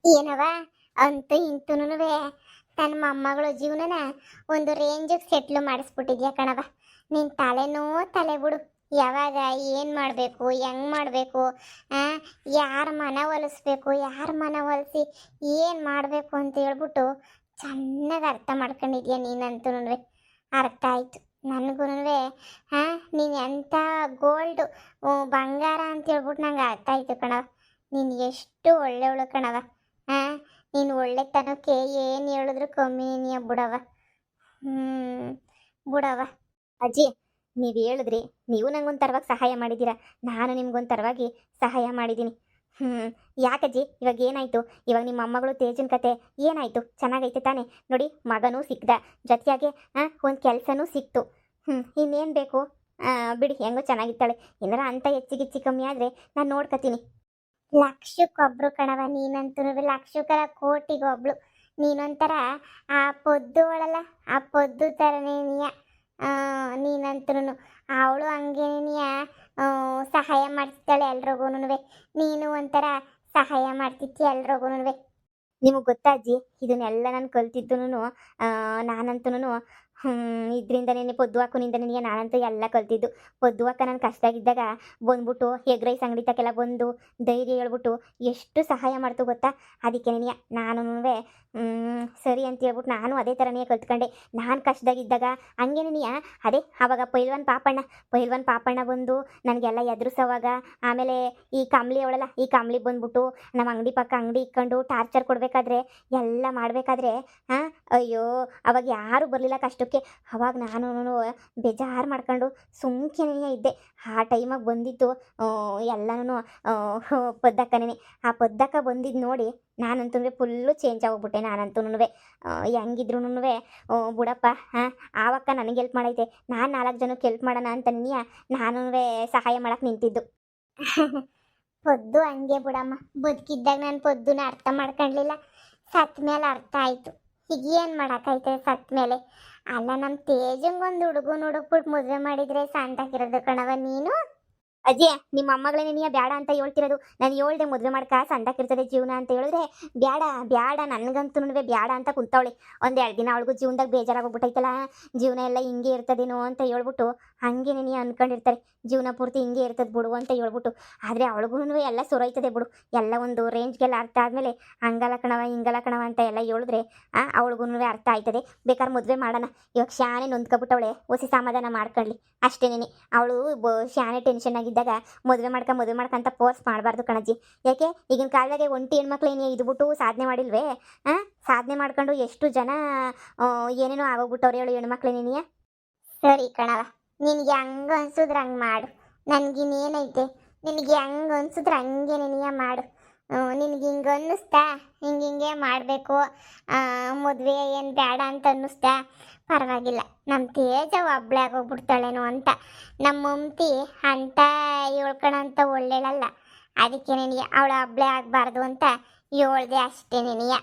ಏನವ ಅಂತೂ ಇಂತೂನುವೆ ತನ್ನ ಮೊಮ್ಮಗಳ ಜೀವನನ ಒಂದು ರೇಂಜಿಗೆ ಸೆಟ್ಲು ಮಾಡಿಸ್ಬಿಟ್ಟಿದ್ಯಾ ಕಣವ. ನಿನ್ ತಲೆನೋ ತಲೆ ಬಿಡು. ಯಾವಾಗ ಏನು ಮಾಡಬೇಕು, ಹೆಂಗ್ ಮಾಡಬೇಕು, ಯಾರ ಮನ ಒಲಿಸ್ಬೇಕು, ಯಾರ ಮನ ಒಲಿಸಿ ಏನು ಮಾಡಬೇಕು ಅಂತ ಹೇಳ್ಬಿಟ್ಟು ಚೆನ್ನಾಗಿ ಅರ್ಥ ಮಾಡ್ಕೊಂಡಿದ್ಯಾ ನೀನಂತೂ. ಅರ್ಥ ಆಯ್ತು ನನಗೂ. ನೀನು ಎಂಥ ಗೋಲ್ಡು, ಬಂಗಾರ ಅಂತ ಹೇಳ್ಬಿಟ್ಟು ನಂಗೆ ಅರ್ಥ ಆಯ್ತು ಕಣವ. ನೀನು ಎಷ್ಟು ಒಳ್ಳೆಯವಳು ಕಣವ. ಹಾಂ, ನೀನು ಒಳ್ಳೆತನಕ್ಕೆ ಏನು ಹೇಳಿದ್ರು ಕಮ್ಮಿನೇ ಬಿಡವ. ಬಿಡವ. ಅಜ್ಜಿ, ನೀವು ಹೇಳಿದ್ರಿ, ನೀವು ನಂಗೊಂದು ತರವಾಗಿ ಸಹಾಯ ಮಾಡಿದ್ದೀರಾ, ನಾನು ನಿಮ್ಗೊಂದು ತರವಾಗಿ ಸಹಾಯ ಮಾಡಿದ್ದೀನಿ. ಯಾಕಜ್ಜಿ, ಇವಾಗ ಏನಾಯಿತು? ಇವಾಗ ನಿಮ್ಮ ಮೊಮ್ಮಗಳು ತೇಜನ್ ಕತೆ ಏನಾಯಿತು? ಚೆನ್ನಾಗೈತೆ ತಾನೇ? ನೋಡಿ, ಮಗನೂ ಸಿಕ್ದ, ಜೊತೆಯಾಗೆ ಒಂದು ಕೆಲಸನೂ ಸಿಕ್ತು. ಇನ್ನೇನು ಬೇಕು? ಬಿಡಿ, ಹೆಂಗೋ ಚೆನ್ನಾಗಿತ್ತಾಳೆ. ಏನಾರ ಅಂತ ಹೆಚ್ಚಿಗಿಚ್ಚಿ ಕಮ್ಮಿ ಆದರೆ ನಾನು ನೋಡ್ಕೊತೀನಿ. ಲಕ್ಷಕ್ಕೊಬ್ರು ಕಣವ ನೀನಂತೂ. ಲಕ್ಷಕ್ಕರ ಕೋಟಿಗೊಬ್ಳು ನೀನೊಂಥರ. ಆ ಪೊದ್ದು ಅವಳಲ್ಲ, ಆ ಪೊದ್ದು ಥರನೇನಿಯ ನೀನಂತೂ. ಅವಳು ಹಂಗೇನಿಯ ಸಹಾಯ ಮಾಡ್ತಿದ್ದಾಳೆ ಎಲ್ರಿಗೂ. ನೀನು ಒಂಥರ ಸಹಾಯ ಮಾಡ್ತಿದ್ದಿ ಎಲ್ರಿಗೂ. ನಿಮಗೆ ಗೊತ್ತಾ ಅಜ್ಜಿ, ಇದನ್ನೆಲ್ಲ ನಾನು ಕಲ್ತಿದ್ದು ನಾನಂತೂ ಇದರಿಂದನೇ ಪೊದ್ದು ಹಾಕೋನಿಂದನೇ ನಾನಂತೂ ಎಲ್ಲ ಕಲ್ತಿದ್ದು. ಪೊದ್ದು ಹಾಕ ನಾನು ಕಷ್ಟಾಗಿದ್ದಾಗ ಬಂದ್ಬಿಟ್ಟು ಎಗ್ ರೈಸ್ ಅಂಗಡಿ ತಕ್ಕೆಲ್ಲ ಬಂದು ಧೈರ್ಯ ಹೇಳ್ಬಿಟ್ಟು ಎಷ್ಟು ಸಹಾಯ ಮಾಡ್ತು ಗೊತ್ತಾ? ಅದಕ್ಕೆ ನಾನು ಸರಿ ಅಂತ ಹೇಳ್ಬಿಟ್ಟು ನಾನು ಅದೇ ಥರನೇ ಕಲ್ತ್ಕೊಂಡೆ. ನಾನು ಕಷ್ಟದಾಗಿದ್ದಾಗ ಹಂಗೇನಿಯ ಅದೇ ಆವಾಗ ಪೈಲ್ವಾನ್ ಪಾಪಣ್ಣ ಬಂದು ನನಗೆಲ್ಲ ಎದುರಿಸೋವಾಗ, ಆಮೇಲೆ ಈ ಕಂಬ್ಳಿ ಅವಳಲ್ಲ, ಈ ಕಂಬ್ಳಿ ಬಂದ್ಬಿಟ್ಟು ನಮ್ಮ ಅಂಗಡಿ ಪಕ್ಕ ಅಂಗಡಿ ಇಕ್ಕೊಂಡು ಟಾರ್ಚರ್ ಕೊಡಬೇಕಾದ್ರೆ, ಎಲ್ಲ ಮಾಡಬೇಕಾದ್ರೆ ಅಯ್ಯೋ ಅವಾಗ ಯಾರೂ ಬರಲಿಲ್ಲ ಕಷ್ಟಕ್ಕೆ. ಅವಾಗ ನಾನು ಬೇಜಾರು ಮಾಡ್ಕೊಂಡು ಸುಮ್ಕೆನೇ ಇದ್ದೆ. ಆ ಟೈಮಾಗ ಬಂದಿದ್ದು ಎಲ್ಲನೂ ಪದ್ದಕ್ಕನೇ. ಆ ಪದ್ದಕ್ಕ ಬಂದಿದ್ದು ನೋಡಿ ನಾನಂತೂ ಫುಲ್ಲು ಚೇಂಜ್ ಆಗೋಗ್ಬಿಟ್ಟೆ. ನಾನಂತೂ ಹೆಂಗಿದ್ರು ಬಿಡಪ್ಪ, ಆವಕ್ಕ ನನಗೆ ಹೆಲ್ಪ್ ಮಾಡೈತೆ, ನಾನು 4 ಜನಕ್ಕೆ ಹೆಲ್ಪ್ ಮಾಡೋಣ ಅಂತ ನಾನು ಸಹಾಯ ಮಾಡಕ್ಕೆ ನಿಂತಿದ್ದು. ಪೊದ್ದು ಹಂಗೆ ಬಿಡಮ್ಮ. ಬದುಕಿದ್ದಾಗ ನಾನು ಪೊದ್ದುನ ಅರ್ಥ ಮಾಡ್ಕೊಳ್ಳಿಲ್ಲ, ಸತ್ ಮೇಲೆ ಅರ್ಥ ಆಯಿತು. ಈಗ ಏನು ಮಾಡೋಕ್ಕೈತೆ ಸತ್ ಮೇಲೆ? ಅಲ್ಲ, ನಮ್ಮ ತೇಜಂಗೊಂದು ಹುಡುಗನ ಹುಡುಕ್ಬಿಟ್ಟು ಮದುವೆ ಮಾಡಿದರೆ ಸಂತಾಗಿರೋದು ಕಣವ ನೀನು. ಅಜ್ಜಿ, ನಿಮ್ಮ ಮೊಮ್ಮಗಳೇನೇ ಬೇಡ ಅಂತ ಹೇಳ್ತಿರೋದು. ನಾನು ಹೇಳ್ದೆ ಮದುವೆ ಮಾಡ್ಕ ಸಂತಾಕಿರ್ತದೆ ಜೀವನ ಅಂತ ಹೇಳಿದ್ರೆ ಬೇಡ ಬೇಡ, ನನಗಂತೂ ಬೇಡ ಅಂತ ಕುಂತವಳೆ. 1-2 ದಿನ ಅವಳಿಗೂ ಜೀವನದಾಗ ಬೇಜಾರಾಗೋಗ್ಬಿಟ್ಟೈತಲ್ಲ, ಜೀವನ ಎಲ್ಲ ಹಿಂಗೆ ಇರ್ತದೇನೋ ಅಂತ ಹೇಳ್ಬಿಟ್ಟು ಹಂಗೇನೇ ಅಂದ್ಕೊಂಡಿರ್ತಾರೆ. ಜೀವನ ಪೂರ್ತಿ ಹಿಂಗೆ ಇರ್ತದೆ ಬಿಡು ಅಂತ ಹೇಳ್ಬಿಟ್ಟು. ಆದರೆ ಅವಳಿಗೂ ಎಲ್ಲ ಸುರೈತದೆ ಬಿಡು. ಎಲ್ಲ ಒಂದು ರೇಂಜ್ಗೆಲ್ಲ ಅರ್ಥ ಆದಮೇಲೆ ಹಂಗಲ್ಲ ಕಣವ ಹಿಂಗಲ್ಲ ಕಣವ ಅಂತ ಎಲ್ಲ ಹೇಳಿದ್ರೆ ಅವಳಿಗೂ ಅರ್ಥ ಆಯ್ತದೆ. ಬೇಕಾದ್ರೆ ಮದುವೆ ಮಾಡೋಣ. ಇವಾಗ ಶಾನೆ ನೊಂದ್ಕೊಬಿಟ್ಟವಳೆ, ಹೊಸಿ ಸಮಾಧಾನ ಮಾಡ್ಕೊಳ್ಳಿ ಅಷ್ಟೇನೇ. ಅವಳು ಶಾನೆ ಟೆನ್ಷನ್ ಆಗಿದ್ದಾಗ ಮದುವೆ ಮಾಡ್ಕ ಅಂತ ಫೋರ್ಸ್ ಮಾಡಬಾರ್ದು ಕಣಜ್ಜಿ. ಯಾಕೆ ಈಗಿನ ಕಾಲದಾಗೆ ಒಂಟಿ ಹೆಣ್ಮಕ್ಳೇನೇ ಇದ್ಬಿಟ್ಟು ಸಾಧನೆ ಮಾಡಿಲ್ವೇ? ಸಾಧನೆ ಮಾಡ್ಕೊಂಡು ಎಷ್ಟು ಜನ ಏನೇನೋ ಆಗೋಗ್ಬಿಟ್ಟವ್ರೆ ಹೇಳು ಹೆಣ್ಮಕ್ಳೇನೇನಿಯ. ಸರಿ ಕಣವ, ನಿನಗೆ ಹಂಗೆ ಅನ್ಸಿದ್ರೆ ಹಂಗೆ ಮಾಡು. ನನಗಿನ್ನೇನೈತೆ? ನಿನಗೆ ಹಂಗೆ ಅನ್ಸಿದ್ರೆ ಹಂಗೇನೇನಿಯ ಮಾಡು. ನಿನಗೆ ಹಿಂಗೆ ಅನ್ನಿಸ್ತಾ ಹಿಂಗೆ ಮಾಡಬೇಕು, ಮದುವೆ ಏನು ಬೇಡ ಅಂತ ಅನ್ನಿಸ್ತಾ, ಪರವಾಗಿಲ್ಲ. ನಮ್ಮ ತೇಜ ಒಬ್ಳೆ ಆಗೋಗ್ಬಿಡ್ತಾಳೇನೋ ಅಂತ. ನಮ್ಮ ಮಮ್ತಿ ಅಂತ ಹೇಳ್ಕೊಳಂತ ಒಳ್ಳೆಳಲ್ಲ, ಅದಕ್ಕೆ ನನಗೆ ಅವಳ ಒಬ್ಳೆ ಆಗಬಾರ್ದು ಅಂತ ಹೇಳ್ದೆ ಅಷ್ಟೇ ನೆನೆಯ.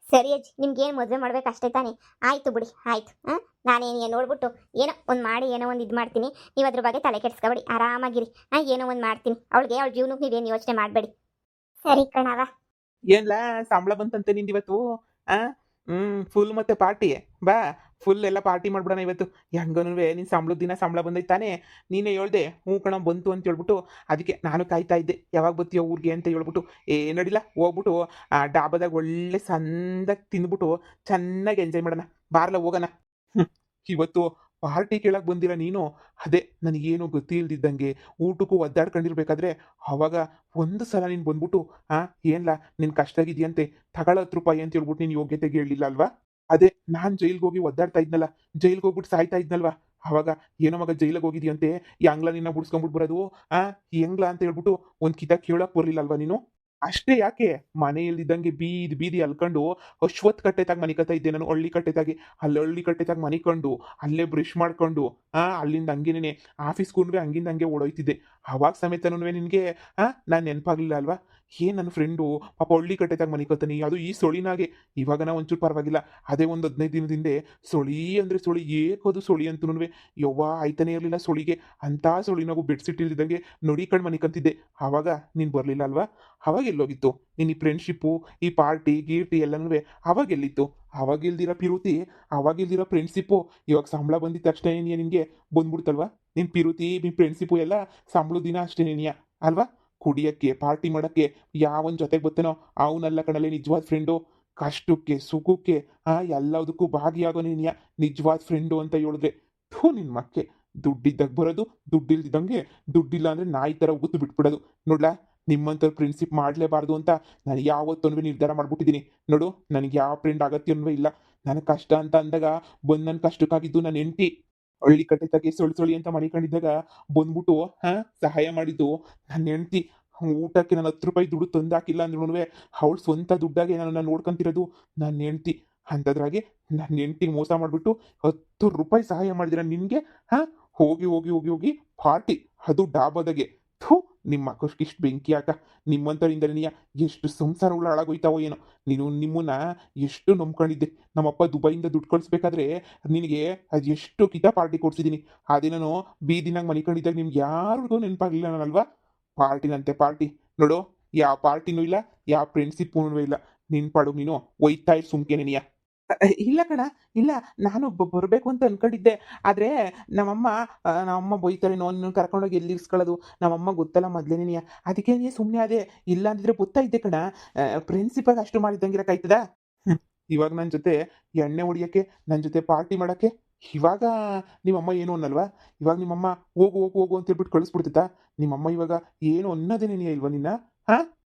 ಸರಿ ಅಜ್ಜಿ, ನಿಮ್ಗೇನು ಮದುವೆ ಮಾಡ್ಬೇಕು ಅಷ್ಟೇ ತಾನೇ? ಆಯಿತು ಬಿಡಿ, ಆಯಿತು. ನಾನೇನು ನೋಡ್ಬಿಟ್ಟು ಏನೋ ಒಂದು ಮಾಡಿ ಏನೋ ಒಂದು ಇದು ಮಾಡ್ತೀನಿ. ನೀವು ಅದ್ರ ಬಗ್ಗೆ ತಲೆ ಕೆಡಿಸ್ಕೊಬೇಡಿ, ಆರಾಮಾಗಿರಿ. ಏನೋ ಒಂದು ಮಾಡ್ತೀನಿ. ಅವಳಿಗೆ ಅವಳ ಜೀವನಕ್ಕೆ ನೀವೇನು ಯೋಚನೆ ಮಾಡಬೇಡಿ. ಸರಿ ಕಣವ. ಏನ್ಲ ಸಂಬಳ ಬಂತಂತೆ ನಿಂದಿವತ್ತು? ಫುಲ್ ಮತ್ತೆ ಪಾರ್ಟಿ ಬಾ, ಫುಲ್ ಎಲ್ಲ ಪಾರ್ಟಿ ಮಾಡ್ಬಿಡೋಣ ಇವತ್ತು. ಹೆಂಗನೂ ನಿನ್ನ ಸಂಬಳದ ದಿನ ಸಂಬಳ ಬಂದೈತಾನೆ. ನೀನೇ ಹೇಳ್ದೆ ಹ್ಞೂ ಕಣ ಬಂತು ಅಂತ ಹೇಳ್ಬಿಟ್ಟು, ಅದಕ್ಕೆ ನಾನು ಕಾಯ್ತಾ ಇದ್ದೆ ಯಾವಾಗ ಬರ್ತೀಯೋ ಊರಿಗೆ ಅಂತ ಹೇಳ್ಬಿಟ್ಟು. ನಡಿಲ್ಲ, ಹೋಗ್ಬಿಟ್ಟು ಆ ಡಾಬಾದಾಗ ಒಳ್ಳೆ ಸಂದಾಗಿ ತಿಂದ್ಬಿಟ್ಟು ಚೆನ್ನಾಗಿ ಎಂಜಾಯ್ ಮಾಡೋಣ. ಬಾರ್ಲ ಹೋಗೋಣ. ಇವತ್ತು ಪಾರ್ಟಿ ಕೇಳಕ್ಕೆ ಬಂದಿರ ನೀನು? ಅದೇ ನನಗೇನು ಗೊತ್ತಿ ಇಲ್ದಿದ್ದಂಗೆ ಊಟಕ್ಕೂ ಒದ್ದಾಡ್ಕೊಂಡಿರ್ಬೇಕಾದ್ರೆ ಅವಾಗ ಒಂದು ಸಲ ನೀನು ಬಂದ್ಬಿಟ್ಟು ಏನ್ಲ ನಿನ್ನ ಕಷ್ಟಾಗಿದೆಯಂತೆ, ತಗೊಳ್ಳೋ 10 ರೂಪಾಯಿ ಅಂತ ಹೇಳ್ಬಿಟ್ಟು ನೀನು ಯೋಗ್ಯತೆಗೆ ಹೇಳಿಲ್ಲ ಅಲ್ವಾ? ಅದೇ ನಾನು ಜೈಲ್ಗೆ ಹೋಗಿ ಒದ್ದಾಡ್ತಾ ಇದ್ನಲ್ಲ, ಜೈಲ್ಗೆ ಹೋಗ್ಬಿಟ್ಟು ಸಾಯ್ತಾ ಇದ್ನಲ್ವಾ, ಅವಾಗ ಏನೋ ಮಗ ಜೈಲಿಗೆ ಹೋಗಿದ್ಯಂತೆ, ಹೆಂಗ್ಲ ನಿನ್ನ ಬಿಡ್ಸ್ಕೊಂಡ್ಬಿಟ್ಟು ಬರೋದು, ಹೆಂಗ್ಲ ಅಂತ ಹೇಳ್ಬಿಟ್ಟು ಒಂದು ಕಿತ ಕೇಳಕ್ಕೆ ಬರಲಿಲ್ಲ ಅಲ್ವಾ ನೀನು? ಅಷ್ಟೇ ಯಾಕೆ, ಮನೆ ಇಲ್ದಿದ್ದಂಗೆ ಬೀದಿ ಬೀದಿ ಅಲ್ಕೊಂಡು ಅಶ್ವತ್ ಕಟ್ಟೆತಾಗ ಮನೆ ಕತ್ತಾ ಇದ್ದೆ ನಾನು. ಹಳ್ಳಿ ಕಟ್ಟೆತಾಗಿ ಅಲ್ಲಿ ಹಳ್ಳಿ ಕಟ್ಟೆತಾಗ ಮನೆ ಕಂಡು ಅಲ್ಲೇ ಬ್ರಷ್ ಮಾಡ್ಕೊಂಡು ಅಲ್ಲಿಂದ ಹಂಗೇನೆ ಆಫೀಸ್ಗೂ ಹಂಗಿಂದ ಹಂಗೆ ಓಡೋಯ್ತಿದ್ದೆ. ಅವಾಗ ಸಮೇತನೂ ನಿನಗೆ ನಾನು ನೆನಪಾಗಲಿಲ್ಲ ಅಲ್ವಾ? ಏನು ನನ್ನ ಫ್ರೆಂಡು ಪಾಪ ಹಳ್ಳಿ ಕಟ್ಟೆದಾಗ ಮನೆ ಕತ್ತಾನೆ ಅದು ಈ ಸೊಳಿನಾಗೆ. ಇವಾಗ ನಾ ಒಂಚೂರು ಪರವಾಗಿಲ್ಲ. ಅದೇ ಒಂದು 15 ದಿನದ ಹಿಂದೆ ಸೊಳಿ ಅಂದರೆ ಸೊಳಿ ಏಕೋದು ಸೊಳಿ ಅಂತನೂ ಯವ್ವ ಆಯ್ತಾನೆ ಇರಲಿಲ್ಲ ಸೊಳಿಗೆ. ಅಂಥ ಸೊಳಿನಾಗು ಬೆಡ್ಶೀಟ್ ಇಲ್ದಿದ್ದಂಗೆ ನಡಿಕಂಡು ಮನೆ ಕಂತಿದ್ದೆ. ಆವಾಗ ನೀನು ಬರಲಿಲ್ಲ ಅಲ್ವಾ? ಅವಾಗ ಎಲ್ಲೋಗಿತ್ತು ನೀನು ಈ ಫ್ರೆಂಡ್ಶಿಪ್ಪು, ಈ ಪಾರ್ಟಿ ಗೀರ್ಟಿ ಎಲ್ಲನೂ? ಅವಾಗ ಎಲ್ಲಿತ್ತು? ಅವಾಗ ಇಲ್ದಿರೋ ಪಿರುತಿ, ಅವಾಗ ಇಲ್ದಿರೋ ಫ್ರೆಂಡ್ಶಿಪ್ಪು ಇವಾಗ ಸಂಬಳ ಬಂದಿದ್ದ ತಕ್ಷಣ ನಿನಗೆ ಬಂದ್ಬಿಡ್ತಲ್ವಾ? ನಿನ್ನ ಪಿರುತಿ ನಿನ್ನ ಫ್ರೆಂಡ್ಶಿಪ್ಪು ಎಲ್ಲ ಸಂಬಳದ ದಿನ ಅಷ್ಟೇ ನೀನಿಯ ಅಲ್ವಾ? ಕುಡಿಯೋಕ್ಕೆ ಪಾರ್ಟಿ ಮಾಡೋಕ್ಕೆ ಯಾವನ ಜೊತೆಗೆ ಬರ್ತಾನೋ ಅವನೆಲ್ಲ ಕಣಲೆ ನಿಜವಾದ ಫ್ರೆಂಡು. ಕಷ್ಟಕ್ಕೆ ಸುಖಕ್ಕೆ ಎಲ್ಲದಕ್ಕೂ ಭಾಗಿಯಾಗೋ ನೀನಿಯ ನಿಜವಾದ ಫ್ರೆಂಡು ಅಂತ ಹೇಳಿದ್ರೆ ಥೂ ನಿನ್ನ ಮಕ್ಕೆ. ದುಡ್ಡಿದ್ದಾಗ ಬರೋದು, ದುಡ್ಡಿಲ್ದಿದ್ದಂಗೆ ದುಡ್ಡಿಲ್ಲ ಅಂದರೆ ನಾಯಿ ಥರ ಉಗುತ್ತು ಬಿಟ್ಬಿಡೋದು. ನೋಡ್ಲಾ, ನಿಮ್ಮಂಥವ್ರು ಫ್ರೆಂಡ್ಶಿಪ್ ಮಾಡಲೇಬಾರ್ದು ಅಂತ ನಾನು ಯಾವತ್ತೂ ನಿರ್ಧಾರ ಮಾಡ್ಬಿಟ್ಟಿದ್ದೀನಿ. ನೋಡು, ನನಗೆ ಯಾವ ಫ್ರೆಂಡ್ ಅಗತ್ಯವೂ ಇಲ್ಲ. ನನಗೆ ಕಷ್ಟ ಅಂತ ಅಂದಾಗ ಬಂದು ನನ್ನ ಕಷ್ಟಕ್ಕಾಗಿದ್ದು ನನ್ನ ಹೆಂಡತಿ. ಹಳ್ಳಿ ಕಟ್ಟೆತಾಗೆ ಸೊಳ್ಳಿ ಅಂತ ಮನೆ ಕಂಡಿದ್ದಾಗ ಬಂದ್ಬಿಟ್ಟು ಸಹಾಯ ಮಾಡಿದ್ದು ನನ್ನ ಹೆಂಡತಿ. ಊಟಕ್ಕೆ ನಾನು 10 ರೂಪಾಯಿ ದುಡ್ಡು ತಂದು ಹಾಕಿಲ್ಲ ಅಂದ್ರೂ ಅವಳು ಸ್ವಂತ ದುಡ್ಡಾಗೆ ನಾನು ನೋಡ್ಕೊಂತಿರೋದು ನನ್ನ ಹೆಂಡತಿ. ಅಂಥದ್ರಾಗೆ ನನ್ನ ಹೆಂಡತಿಗೆ ಮೋಸ ಮಾಡಿಬಿಟ್ಟು 10 ರೂಪಾಯಿ ಸಹಾಯ ಮಾಡಿದಿರ ನಿನಗೆ? ಹೋಗಿ ಹೋಗಿ ಹೋಗಿ ಹೋಗಿ ಪಾರ್ಟಿ, ಅದು ಡಾಬಾದಾಗೆ. ಥೂ ನಿಮ್ಮ ಮಕ್ಕಳಿಗೆ ಇಷ್ಟು ಬೆಂಕಿ ಹಾಕ. ನಿಮ್ಮಂಥವ್ರಿಂದಲೇ ಎಷ್ಟು ಸಂಸಾರಗಳು ಹಾಳಾಗೋಯ್ತಾವೋ ಏನೋ. ನಿಮ್ಮನ್ನ ಎಷ್ಟು ನಂಬ್ಕೊಂಡಿದ್ದೆ. ನಮ್ಮಪ್ಪ ದುಬೈಯಿಂದ ದುಡ್ಡು ಕಳಿಸ್ಬೇಕಾದ್ರೆ ನಿನಗೆ ಅದು ಎಷ್ಟು ಕಿತ ಪಾರ್ಟಿ ಕೊಡ್ಸಿದ್ದೀನಿ. ಅದೇ ನಾನು ಬೀದಿನಾಗ ಮನೆ ಕಂಡಿದ್ದಾಗ ನಿಮ್ಗೆ ಯಾರಿಗೂ ನೆನಪಾಗಲಿಲ್ಲ ನಾನಲ್ವಾ? ಪಾರ್ಟಿನಂತೆ ಪಾರ್ಟಿ. ನೋಡು, ಯಾವ ಪಾರ್ಟಿನೂ ಇಲ್ಲ, ಯಾವ ಫ್ರೆಂಡ್ಶಿಪ್ಪೂ ಇಲ್ಲ. ನಿನ್ನ ಪಾಡು ನೀನು ಒಯ್ತಾ ಇರು ಸುಮ್ಕೆ ನೆನೆಯ. ಇಲ್ಲ ಕಣ, ಇಲ್ಲ, ನಾನು ಬರಬೇಕು ಅಂತ ಅನ್ಕೊಂಡಿದ್ದೆ. ಆದರೆ ನಮ್ಮಮ್ಮ ಬೈತಾರೆ, ನಾನು ಕರ್ಕೊಂಡೋಗಿ ಎಲ್ಲಿ ಇರಿಸ್ಕೊಳ್ಳೋದು? ನಮ್ಮಮ್ಮ ಗೊತ್ತಲ್ಲ ಮೊದಲೇನೆಯ, ಅದಕ್ಕೆ ನೀ ಸುಮ್ಮನೆ ಅದೇ. ಇಲ್ಲ ಅಂದಿದ್ರೆ ಗೊತ್ತಾ ಇದ್ದೆ ಕಣ. ಪ್ರಿನ್ಸಿಪಾಗ ಅಷ್ಟು ಮಾಡಿದ್ದಂಗಿರಕ್ಕಾಯ್ತದ? ಇವಾಗ ನನ್ನ ಜೊತೆ ಎಣ್ಣೆ ಹೊಡಿಯೋಕ್ಕೆ, ನನ್ನ ಜೊತೆ ಪಾರ್ಟಿ ಮಾಡೋಕ್ಕೆ ಇವಾಗ ನಿಮ್ಮಮ್ಮ ಏನು ಅನ್ನಲ್ವಾ? ಇವಾಗ ನಿಮ್ಮಮ್ಮ ಹೋಗು ಹೋಗು ಹೋಗು ಅಂತ ಹೇಳ್ಬಿಟ್ಟು ಕಳಿಸ್ಬಿಡ್ತಿತ್ತಾ? ನಿಮ್ಮಮ್ಮ ಇವಾಗ ಏನು ಅನ್ನೋದೇನೇ ಇಲ್ವಾ ನಿನ್ನ? ಹಾಂ,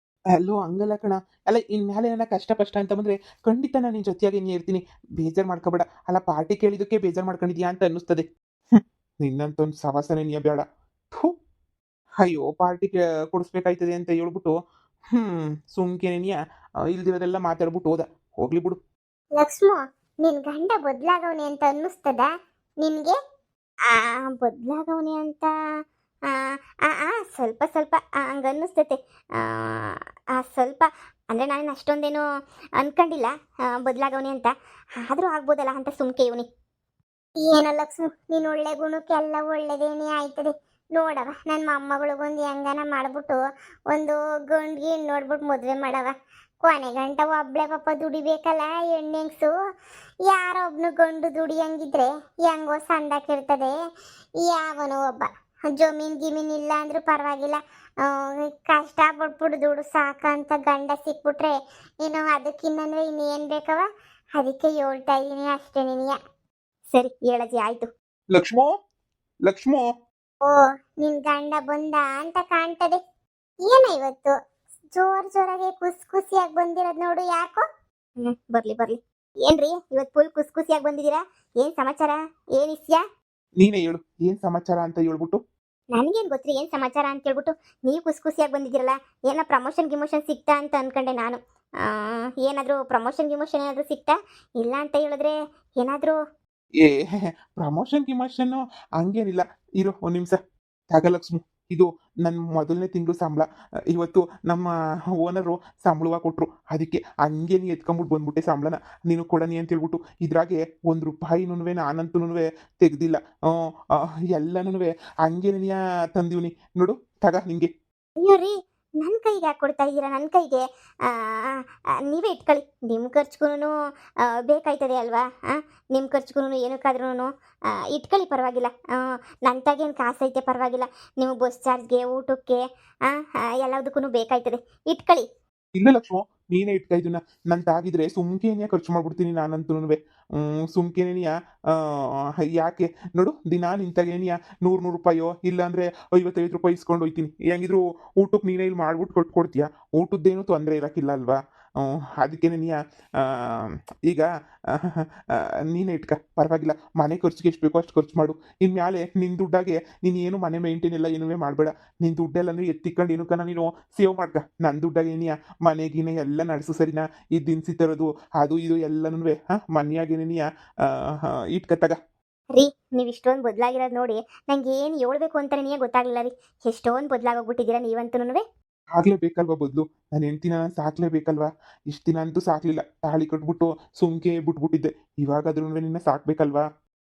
ಅಲ್ಲೋ ಹಂಗಲ್ಲ ಕಣ. ಅಲ್ಲ ಇನ್ಮೇಲೆ ನನ್ನ ಕಷ್ಟ ಅಂತ ಬಂದರೆ ಖಂಡಿತ ನಾನು ನಿನ್ನ ಜೊತೆಯಾಗಿ ನೀ ಇರ್ತೀನಿ. ಬೇಜಾರು ಮಾಡ್ಕೋಬೇಡ. ಅಲ್ಲ ಪಾರ್ಟಿ ಕೇಳಿದ್ದಕ್ಕೆ ಬೇಜಾರು ಮಾಡ್ಕೊಂಡಿದ್ಯಾ ಅಂತ ಅನ್ನಿಸ್ತದೆ. ನಿನ್ನಂತೊಂದು ಸವಾಸನೆ ನೀ ಬೇಡ. ಥೂ, ಅಯ್ಯೋ ಪಾರ್ಟಿ ಕೊಡಿಸ್ಬೇಕಾಯ್ತದೆ ಅಂತ ಹೇಳ್ಬಿಟ್ಟು ಸುಮ್ಕೆ ನೀ ಇಲ್ದಿರೋದೆಲ್ಲ ಮಾತಾಡ್ಬಿಟ್ಟು ಹೋದ. ಹೋಗ್ಲಿ ಬಿಡು. ಲಕ್ಷ್ಮು, ನಿನ್ ಗಂಡ ಬದ್ಲಾಗವ್ನೆ ಅಂತ ಅನ್ನಿಸ್ತದ ನಿನ್ಗೆ? ಬದಲಾಗವನೆ ಅಂತ ಸ್ವಲ್ಪ ಸ್ವಲ್ಪ ಹಂಗೆ ಅನ್ನಿಸ್ತೈತೆ. ಸ್ವಲ್ಪ ಅಂದರೆ ನಾನು ಅಷ್ಟೊಂದೇನು ಅನ್ಕೊಂಡಿಲ್ಲ ಬದಲಾಗವನೆ ಅಂತ. ಆದರೂ ಆಗ್ಬೋದಲ್ಲ ಅಂತ ಸುಮ್ಕೆ ಇವನಿ. ಏನೋ ಲಕ್ಷ್ಮು, ನೀನ್ ಒಳ್ಳೆ ಗುಣಕ್ಕೆಲ್ಲ ಒಳ್ಳೇದೇನೇ ಆಯ್ತದೆ. ನೋಡವ, ನನ್ನ ಮೊಮ್ಮಗಳಿಗೊಂದು ಹೆಂಗನ ಮಾಡ್ಬಿಟ್ಟು ಒಂದು ಗಂಡ್ಗೆ ನೋಡ್ಬಿಟ್ಟು ಮದುವೆ ಮಾಡವ. ಕೊನೆ ಗಂಟ ಒಬ್ಳೆ ಪಾಪ ದುಡಿಬೇಕಲ್ಲ ಹೆಣ್ಣೆಂಗ್ಸು. ಯಾರೊಬ್ನು ಗಂಡು ದುಡಿಯಂಗಿದ್ರೆ ಹೆಂಗೋ ಸಂದಾಕಿರ್ತದೆ. ಯಾವನೋ ಒಬ್ಬ ಜಮೀನ್ ಗಿಮೀನ್ ಇಲ್ಲ ಅಂದ್ರೂ ಪರವಾಗಿಲ್ಲ, ಕಷ್ಟ ಪಟ್ಬಿಟ್ಟು ದುಡ್ಡು ಸಾಕಂತ ಗಂಡ ಸಿಕ್ಬಿಟ್ರೆ ಇನ್ನು ಅದಕ್ಕಿನ್ನಂದ್ರೆ ಇನ್ನೇನು ಬೇಕವ? ಅದಕ್ಕೆ ಹೇಳ್ತಾ ಇದ್ದೀನಿ ಅಷ್ಟೇ ನಿನಗೆ. ಸರಿ ಹೇಳಜ್ಜಿ, ಆಯಿತು. ಲಕ್ಷ್ಮೋ, ಲಕ್ಷ್ಮೋ. ಓ, ನಿನ್ ಗಂಡ ಬಂದ ಅಂತ ಕಾಣ್ತದೆ. ಏನ ಇವತ್ತು ಜೋರಾಗೆ ಖುಷಿಯಾಗಿ ಬಂದಿರೋದ್ ನೋಡು, ಯಾಕೋ? ಬರ್ಲಿ ಬರ್ಲಿ. ಏನ್ರಿ ಇವತ್ತು ಫುಲ್ ಖುಷಿಯಾಗಿ ಬಂದಿದ್ದೀರಾ? ಏನ್ ಸಮಾಚಾರ, ಏನ್ ಇಸ್ಯ? ನೀನೇ ಹೇಳು, ಏನ್ ಸಮಾಚಾರ ಅಂತ ಹೇಳ್ಬಿಟ್ಟು. ನನಗೇನು ಗೊತ್ತ್ರಿ ಏನು ಸಮಾಚಾರ ಅಂತ ಹೇಳ್ಬಿಟ್ಟು ನೀವು ಖುಷಿಯಾಗಿ ಬಂದಿದ್ದೀರಲ್ಲ. ಏನೋ ಪ್ರಮೋಷನ್ ಗಿಮೋಷನ್ ಸಿಗ್ತಾ ಅಂತ ಅನ್ಕೊಂಡೆ ನಾನು. ಏನಾದರೂ ಪ್ರಮೋಷನ್ ಗಿಮೋಷನ್ ಏನಾದರೂ ಸಿಗ್ತಾ? ಇಲ್ಲ ಅಂತ ಹೇಳಿದ್ರೆ ಏನಾದರೂ? ಏ ಪ್ರಮೋಷನ್ ಗಿಮೋಷನ್ನು ಹಂಗೇನಿಲ್ಲ. ಇರು ಒಂದು ನಿಮಿಷ. ಲಕ್ಷ್ಮಿ, ಇದು ನನ್ನ ಮೊದಲನೇ ತಿಂಗಳು ಸಂಬಳ. ಇವತ್ತು ನಮ್ಮ ಓನರು ಸಂಬಳವಾಗಿ ಕೊಟ್ಟರು. ಅದಕ್ಕೆ ಹಂಗೆ ನೀ ಎತ್ಕೊಂಬಿಟ್ಟು ಬಂದ್ಬಿಟ್ಟೆ ಸಂಬಳನ. ನೀನು ಕೊಡನಿ ಅಂತ ಹೇಳ್ಬಿಟ್ಟು ಇದ್ರಾಗೆ 1 ರೂಪಾಯಿನೂ ನಾನಂತೂ ತೆಗ್ದಿಲ್ಲ. ಎಲ್ಲನೂ ಹಂಗೆ ನೀ ತಂದೀವ್ನಿ ನೋಡು, ತಗ ನಿಂಗೆ. ಅಯ್ಯೋ ರೀ, ನನ್ನ ಕೈಗೆ ಯಾಕೆ ಕೊಡ್ತಾ ಇದ್ದೀರಾ? ನನ್ನ ಕೈಗೆ ನೀವೇ ಇಟ್ಕೊಳ್ಳಿ. ನಿಮ್ಮ ಖರ್ಚಿಗೂ ಬೇಕಾಯ್ತದೆ ಅಲ್ವಾ? ನಿಮ್ಮ ಖರ್ಚಿಗೂ ಏನಕ್ಕಾದ್ರೂ ಇಟ್ಕೊಳ್ಳಿ, ಪರವಾಗಿಲ್ಲ. ನನ್ನ ತಾಗೇನು ಕಾಸು ಐತೆ, ಪರವಾಗಿಲ್ಲ. ನೀವು ಬಸ್ ಚಾರ್ಜ್ಗೆ, ಊಟಕ್ಕೆ, ಎಲ್ಲದಕ್ಕೂ ಬೇಕಾಯ್ತದೆ, ಇಟ್ಕೊಳ್ಳಿ. ಇಲ್ಲ ಲಕ್ಷ್ಮೋ, ನೀನೇ ಇಟ್ಕ ಇದನ್ನ. ನನ್ನ ತಾಗಿದ್ರೆ ಸುಮ್ಕೇನೆಯ ಖರ್ಚು ಮಾಡ್ಬಿಡ್ತೀನಿ ನಾನಂತೂ. ಸುಮ್ಕೇನೆಯ ಯಾಕೆ ನೋಡು, ದಿನ ನಿಂತಾಗೇನಿಯ 100 ರೂಪಾಯೋ ಇಲ್ಲಾಂದರೆ 50 ರೂಪಾಯಿ ಇಸ್ಕೊಂಡು ಹೋಯ್ತೀನಿ. ಹೆಂಗಿದ್ರು ಊಟಕ್ಕೆ ನೀನೇ ಇಲ್ಲಿ ಮಾಡ್ಬಿಟ್ಟು ಕೊಡ್ತೀಯಾ. ಊಟದ್ದೇನೂ ತೊಂದರೆ ಇರೋಕ್ಕಿಲ್ಲ ಅಲ್ವಾ? ಅದಕ್ಕೆ ನೀಯ ಈಗ ನೀನೇ ಇಟ್ಕ, ಪರವಾಗಿಲ್ಲ. ಮನೆ ಖರ್ಚಿಗೆ ಎಷ್ಟು ಬೇಕೋ ಅಷ್ಟು ಖರ್ಚು ಮಾಡು. ಇನ್ಮ್ಯಾಲೆ ನಿನ್ನ ದುಡ್ಡಾಗೆ ನೀನು ಏನು ಮನೆ ಮೇಂಟೈನ್ ಎಲ್ಲ ಏನೂ ಮಾಡಬೇಡ. ನಿನ್ನ ದುಡ್ಡೆಲ್ಲ ಎತ್ತಿಕೊಂಡು ಏನಕ್ಕನ ನೀನು ಸೇವ್ ಮಾಡ್ಕ. ನನ್ನ ದುಡ್ಡಾಗೆ ನೀಯ ಮನೆಗಿನೇ ಎಲ್ಲ ನಡೆಸು, ಸರಿನಾ? ಈ ದಿನಸಿ ತರೋದು ಅದು ಇದು ಎಲ್ಲನೂ ಮನೆಯಾಗೇನೆ ನೀಯ ಇಟ್ಕ ತಗ. ರೀ, ನೀವು ಇಷ್ಟೊಂದು ಬದಲಾಗಿರೋದು ನೋಡಿ ನಂಗೆ ಏನು ಹೇಳ್ಬೇಕು ಅಂತಲೇ ಗೊತ್ತಾಗಲಿಲ್ಲ ರೀ. ಎಷ್ಟೊಂದು ಬದಲಾಗೋಗ್ಬಿಟ್ಟಿದ್ದೀರಾ ನೀವಂತೂ. ಆಗ್ಲೇಬೇಕಲ್ವಾ ಬದಲು. ನನ್ನ ಹೆಂಡ್ತಿನ ನಾನು ಸಾಕ್ಲೇಬೇಕಲ್ವಾ. ಇಷ್ಟು ದಿನ ಅಂತೂ ಸಾಕ್ಲಿಲ್ಲ, ತಾಳಿ ಕಟ್ಬಿಟ್ಟು ಸುಮ್ಕೆ ಬಿಟ್ಬಿಟ್ಟಿದ್ದೆ. ಇವಾಗಾದ್ರೂ ನಿನ್ನ ಸಾಕ್ಬೇಕಲ್ವಾ.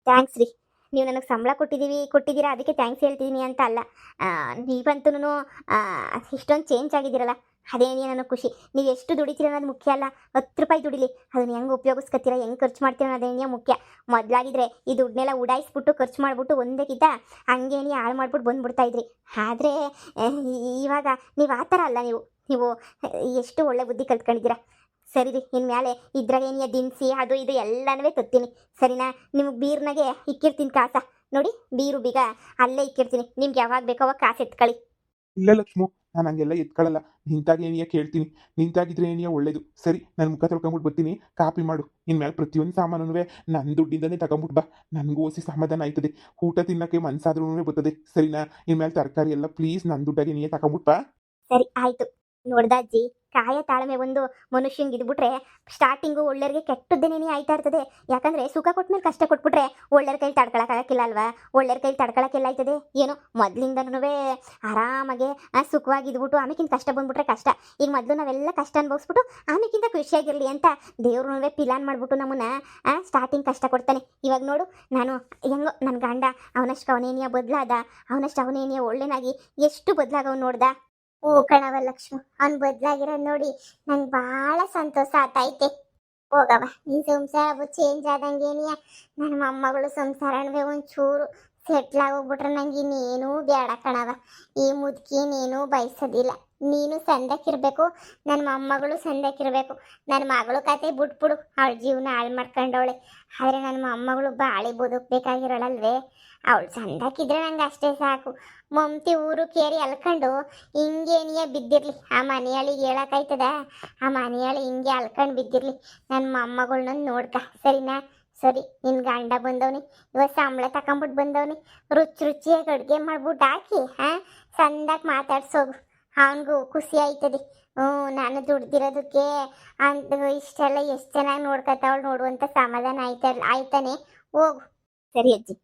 ಥ್ಯಾಂಕ್ಸ್ ರೀ. ನೀವು ನನಗೆ ಸಂಬಳ ಕೊಟ್ಟಿದ್ದೀರಾ ಅದಕ್ಕೆ ಥ್ಯಾಂಕ್ಸ್ ಹೇಳ್ತಿದ್ದೀನಿ ಅಂತ ಅಲ್ಲ. ನೀವಂತೂ ಇಷ್ಟೊಂದು ಚೇಂಜ್ ಆಗಿದ್ದೀರಲ್ಲ, ಅದೇನೇ ನನಗೆ ಖುಷಿ. ನೀವು ಎಷ್ಟು ದುಡಿತೀರ ಅನ್ನೋದು ಮುಖ್ಯ ಅಲ್ಲ, 10 ರೂಪಾಯಿ ದುಡಿಲಿ, ಅದನ್ನ ಹೆಂಗೆ ಉಪಯೋಗಿಸ್ಕೊತೀರ, ಹೆಂಗೆ ಖರ್ಚು ಮಾಡ್ತೀರ ಅನ್ನೋದೇನೇ ಮುಖ್ಯ. ಮೊದಲಾಗಿದ್ರೆ ಈ ದುಡ್ಡನ್ನೆಲ್ಲ ಉಡಾಯಿಸ್ಬಿಟ್ಟು ಖರ್ಚು ಮಾಡಿಬಿಟ್ಟು ಒಂದಕ್ಕಿಂತ ಹಂಗೇನೇ ಹಾಳು ಮಾಡ್ಬಿಟ್ಟು ಬಂದ್ಬಿಡ್ತಾ ಇದ್ರಿ. ಆದರೆ ಇವಾಗ ನೀವು ಆ ಥರ ಅಲ್ಲ. ನೀವು ಎಷ್ಟು ಒಳ್ಳೆ ಬುದ್ಧಿ ಕಲ್ತ್ಕೊಂಡಿದ್ದೀರಾ. ಸರಿ ರೀ, ಇನ್ಮೇಲೆ ಇದ್ರಾಗ ಏನಿಯ ದಿನಸಿ ಅದು ಇದು ಎಲ್ಲನೂ ತತ್ತೀನಿ, ಸರಿನಾ? ನಿಮಗೆ ಬೀರ್ನಾಗೆ ಇಕ್ಕಿರ್ತೀನಿ ಕಾಸ, ನೋಡಿ ಬೀರು ಬೀಗ ಅಲ್ಲೇ ಇಕ್ಕಿರ್ತೀನಿ. ನಿಮ್ಗೆ ಯಾವಾಗ ಬೇಕೋ ಅವಾಗ ಕಾಸು ಎತ್ಕೊಳ್ಳಿ. ಇಲ್ಲ ಲಕ್ಷ್ಮು, ನಾನು ಹಂಗೆಲ್ಲ ಎತ್ಕೊಳ್ಳಲ್ಲ. ನಿಂತಾಗ ಏನಿಯ ಕೇಳ್ತೀನಿ, ನಿಂತಾಗಿದ್ರೆ ಏನಿಯ ಒಳ್ಳೇದು. ಸರಿ, ನಾನು ಮುಖ ತೊಳ್ಕೊಂಬಿಟ್ಟು ಬರ್ತೀನಿ, ಕಾಪಿ ಮಾಡು. ಇನ್ಮೇಲೆ ಪ್ರತಿಯೊಂದು ಸಾಮಾನು ನನ್ನ ದುಡ್ಡಿಂದನೇ ತಗೊಂಬಿಟ್ಟು ಬಾ, ನನಗೂ ಓಸಿ ಸಮಾಧಾನ ಆಯ್ತದೆ. ಊಟ ತಿನ್ನೋಕ್ಕೆ ಮನ್ಸಾದ್ರೂ ಬರ್ತದೆ, ಸರಿನಾ? ಇನ್ಮೇಲೆ ತರಕಾರಿ ಎಲ್ಲ ಪ್ಲೀಸ್ ನನ್ನ ದುಡ್ಡಾಗೆ ನೀಯೇ ತಗೊಂಬಿಟ್ಟು ಬಾ. ಸರಿ ಆಯಿತು. ನೋಡ್ದ ಅಜ್ಜಿ, ಕಾಯ ತಾಳ್ಮೆ ಒಂದು ಮನುಷ್ಯಂಗೆ ಇದ್ಬಿಟ್ರೆ ಸ್ಟಾರ್ಟಿಂಗು ಒಳ್ಳೆಯವ್ರಿಗೆ ಕೆಟ್ಟದ್ದೇನೇ ಆಯ್ತಾ ಇರ್ತದೆ. ಯಾಕಂದರೆ ಸುಖ ಕೊಟ್ಮೇಲೆ ಕಷ್ಟ ಕೊಟ್ಬಿಟ್ರೆ ಒಳ್ಳೆಯವ್ರ ಕೈಲಿ ತಡ್ಕೊಳಕ್ಕಾಗಕ್ಕಿಲ್ಲ ಅಲ್ವಾ? ಒಳ್ಳೆಯವ್ರ ಕೈಲಿ ತಡ್ಕೊಳಕ್ಕೆಲ್ಲ ಆಯ್ತದೆ ಏನೋ. ಮೊದಲಿಂದನೂ ಆರಾಮಾಗೆ ಸುಖವಾಗಿದ್ಬಿಟ್ಟು ಆಮೇಕಿಂತ ಕಷ್ಟ ಬಂದ್ಬಿಟ್ರೆ ಕಷ್ಟ. ಈಗ ಮೊದಲು ನಾವೆಲ್ಲ ಕಷ್ಟ ಅನ್ಭವಿಸ್ಬಿಟ್ಟು ಆಮೇಕಿಂತ ಖುಷಿಯಾಗಿರಲಿ ಅಂತ ದೇವ್ರು ಪ್ಲಾನ್ ಮಾಡಿಬಿಟ್ಟು ನಮ್ಮನ್ನ ಸ್ಟಾರ್ಟಿಂಗ್ ಕಷ್ಟ ಕೊಡ್ತಾನೆ. ಇವಾಗ ನೋಡು, ನಾನು ಹೆಂಗೋ ನನ್ನ ಗಂಡ ಅವನಷ್ಟು ಅವನೇನಿಯ ಬದಲಾದ, ಅವನಷ್ಟು ಅವನೇನಿಯ ಒಳ್ಳೆನಾಗಿ ಎಷ್ಟು ಬದಲಾಗವ್ ನೋಡ್ದ. ಓ ಕಣವ ಲಕ್ಷ್ಮಿ, ಅವ್ನು ಬದಲಾಗಿರೋದು ನೋಡಿ ನಂಗೆ ಭಾಳ ಸಂತೋಷ ಆತೈತೆ. ಹೋಗವ, ನಿನ್ ಸಂಸಾರ ಚೇಂಜ್ ಆದಂಗೇನಿಯ ನನ್ನ ಮೊಮ್ಮಗಳು ಸಂಸಾರವೇ ಒಂಚೂರು ಸೆಟ್ಲ್ ಆಗೋಗ್ಬಿಟ್ರೆ ನಂಗೆ ಇನ್ನೇನೂ ಬೇಡ ಕಣವ. ಈ ಮುದುಕಿ ನೀನು ಬಯಸೋದಿಲ್ಲ, ನೀನು ಸಂದಕ್ಕಿರ್ಬೇಕು, ನನ್ನ ಮೊಮ್ಮಗಳು ಸಂದಕ್ಕಿರ್ಬೇಕು. ನನ್ನ ಮಗಳು ಕತೆ ಬಿಟ್ಬಿಡು, ಅವಳ ಜೀವನ ಹಾಳು ಮಾಡ್ಕೊಂಡವಳೆ. ಆದರೆ ನನ್ನ ಮೊಮ್ಮಗಳು ಬಾಳಿ ಬದುಕಬೇಕಾಗಿರೋಳಲ್ವೇ, ಅವಳು ಸಂದಕ್ಕಿದ್ರೆ ನಂಗೆ ಅಷ್ಟೇ ಸಾಕು. ಮಮತಿ ಊರು ಕೇರಿ ಅಲ್ಕೊಂಡು ಹಿಂಗೇನಿಯ ಬಿದ್ದಿರ್ಲಿ, ಆ ಮನೆಯಾಳಿಗೆ ಹೇಳೋಕ್ಕಾಯ್ತದ? ಆ ಮನೆಯಾಳಿ ಹಿಂಗೆ ಅಲ್ಕೊಂಡು ಬಿದ್ದಿರ್ಲಿ, ನನ್ನ ಮೊಮ್ಮಗಳನ್ನ ನೋಡ್ಕ, ಸರಿನಾ? ಸರಿ, ನಿನ್ನ ಗಂಡ ಬಂದವನಿ, ಇವತ್ತು ಸಂಬಳ ತಗೊಂಬಿಟ್ಟು ಬಂದವನಿ, ರುಚಿಯಾಗಿ ಅಡುಗೆ ಮಾಡ್ಬಿಟ್ಟು ಹಾಕಿ ಸಂದಾಗಿ ಮಾತಾಡ್ಸೋಗು, ಅವನಿಗೂ ಖುಷಿ ಆಯ್ತದೆ. ನಾನು ದುಡ್ದಿರೋದಕ್ಕೆ ಅಂತ ಇಷ್ಟೆಲ್ಲ ಎಷ್ಟು ಚೆನ್ನಾಗಿ ನೋಡ್ಕೊತಾವಳು ನೋಡುವಂಥ ಸಮಾಧಾನ ಆಯ್ತಾನೆ. ಹೋಗು. ಸರಿ ಅಜ್ಜಿ.